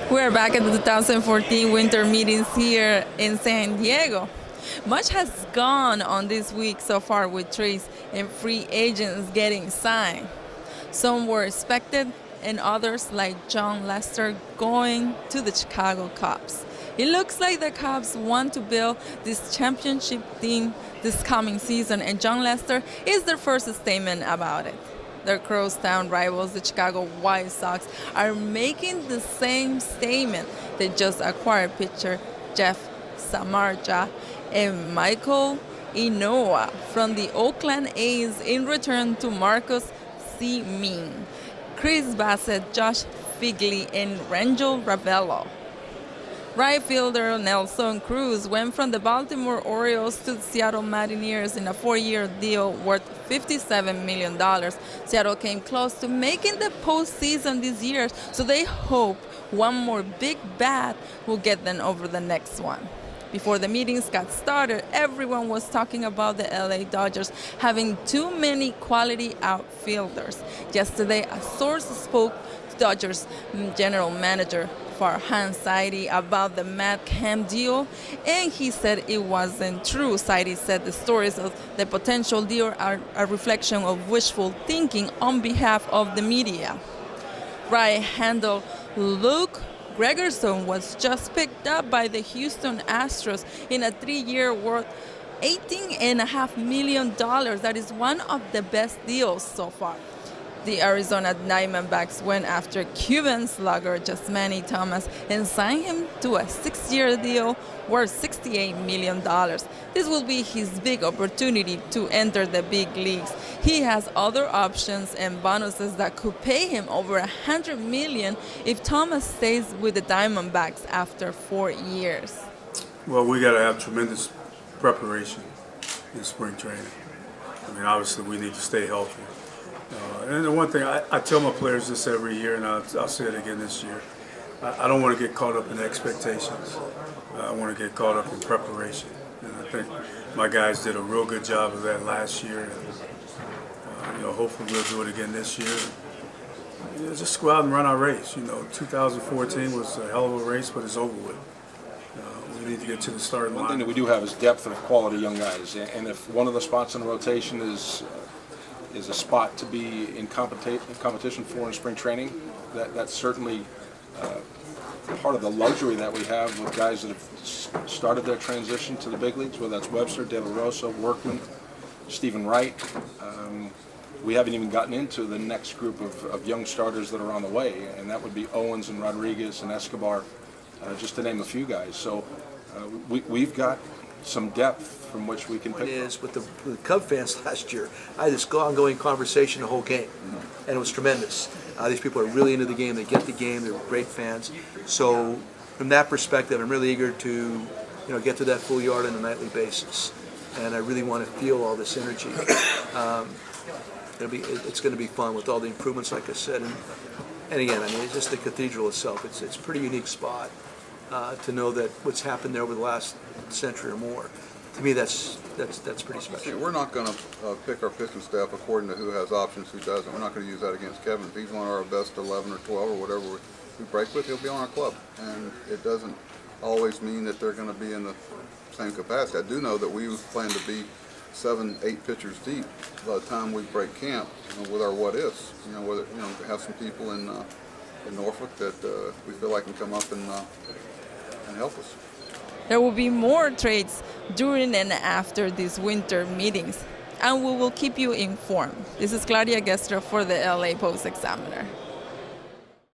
We're back at the 2014 Winter Meetings here in San Diego. Much has gone on this week so far with trades and free agents getting signed. Some were expected and others, like Jon Lester, going to the Chicago Cubs. It looks like the Cubs want to build this championship team this coming season, and Jon Lester is their first statement about it. Their crosstown rivals, the Chicago White Sox, are making the same statement. They just acquired pitcher Jeff Samardzija and Michael Inoue from the Oakland A's in return to Marcus Semien, Chris Bassett, Josh Figley, and Rangel Ravelo. Right fielder Nelson Cruz went from the Baltimore Orioles to the Seattle Mariners in a 4-year deal worth $57 million. Seattle came close to making the postseason this year, so they hope one more big bat will get them over the next one. Before the meetings got started, everyone was talking about the LA Dodgers having too many quality outfielders. Yesterday, a source spoke to Dodgers general manager Farhan Zaidi about the Matt Kemp deal, and he said it wasn't true. Zaidi said the stories of the potential deal are a reflection of wishful thinking on behalf of the media. Right-hander Luke Gregerson was just picked up by the Houston Astros in a 3-year worth $18.5 million. That is one of the best deals so far. The Arizona Diamondbacks went after Cuban slugger Yasmani Thomas and signed him to a 6-year deal worth $68 million. This will be his big opportunity to enter the big leagues. He has other options and bonuses that could pay him over $100 million if Thomas stays with the Diamondbacks after 4 years. Well, we got to have tremendous preparation in spring training. I mean, obviously, we need to stay healthy. And the one thing, I tell my players this every year, and I'll say it again this year, I don't want to get caught up in expectations. I want to get caught up in preparation. And I think my guys did a real good job of that last year. And, hopefully we'll do it again this year. Just go out and run our race. 2014 was a hell of a race, but it's over with. We need to get to the starting line. One thing that we do have is depth of quality young guys. And if one of the spots in the rotation is a spot to be in competition for in spring training, that's certainly part of the luxury that we have with guys that have started their transition to the big leagues, whether that's Webster, De La Rosa, Workman, Stephen Wright. We haven't even gotten into the next group of young starters that are on the way, and that would be Owens and Rodriguez and Escobar, just to name a few guys. So we've got some depth from which we can pick is with the Cub fans last year. I had this ongoing conversation the whole game, and it was tremendous. These people are really into the game. They get the game. They're great fans. So from that perspective, I'm really eager to get to that full yard on a nightly basis, and I really want to feel all this energy. It's going to be fun with all the improvements, like I said, and again, I mean, it's just the cathedral itself. It's a pretty unique spot to know that what's happened there over the last century or more. To me, that's pretty special. Yeah, we're not going to pick our pitching staff according to who has options, who doesn't. We're not going to use that against Kevin. If he's one of our best 11 or 12 or whatever we break with, he'll be on our club. And it doesn't always mean that they're going to be in the same capacity. I do know that we plan to be 7, 8 pitchers deep by the time we break camp with our what-ifs. Whether have some people in Norfolk that we feel like can come up and help us. There will be more trades during and after these winter meetings, and we will keep you informed. This is Claudia Gestro for the LA Post-Examiner.